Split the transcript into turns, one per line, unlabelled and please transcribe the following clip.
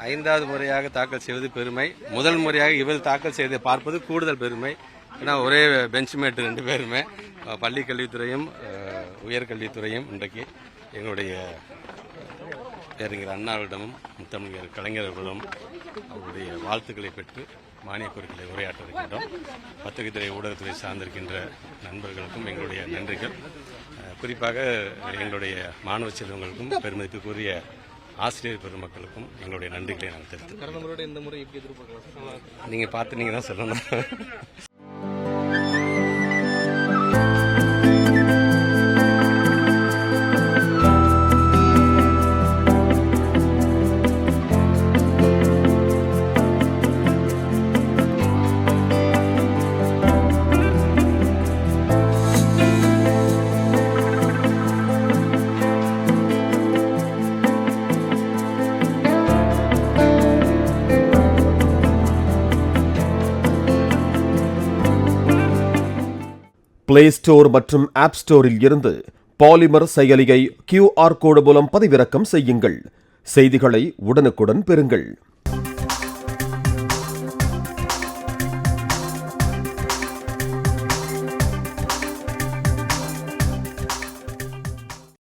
5வது முறையாக தாக்கல் செய்வது பெருமை. முதல் முறையாக இவர் தாக்கல் செய்வதை பார்ப்பது கூடுதல் பெருமை. ஏன்னா ஒரே பெஞ்ச்மேட் 2 பேருமே பள்ளி கல்வித்துறையும் உயர்கல்வித்துறையும் இன்றைக்கு எங்களுடைய பேரறிஞர் அண்ணாவிடமும் முத்தமிழர் கலைஞர்களிடம் அவருடைய வாழ்த்துக்களை பெற்று மானிய கோரிக்கைகளை உரையாற்ற இருக்கின்றோம். பத்திரிகைத்துறை ஊடகத்துறை சார்ந்திருக்கின்ற நண்பர்களுக்கும் எங்களுடைய நன்றிகள். குறிப்பாக எங்களுடைய மாணவ செல்வங்களுக்கும் பெருமதிப்புக்குரிய ஆசிரியர் பெருமக்களுக்கும் எங்களுடைய நன்றிகளை நாங்கள் தெரிவித்துக்கிறோம். நீங்கள் பார்த்து நீங்கள் தான் சொல்லணும்.
பிளே ஸ்டோர் மற்றும் ஆப் ஸ்டோரில் இருந்து பாலிமர் செயலியை QR கோடு மூலம் பதிவிறக்கம் செய்யுங்கள். செய்திகளை உடனுக்குடன் பெறுங்கள்.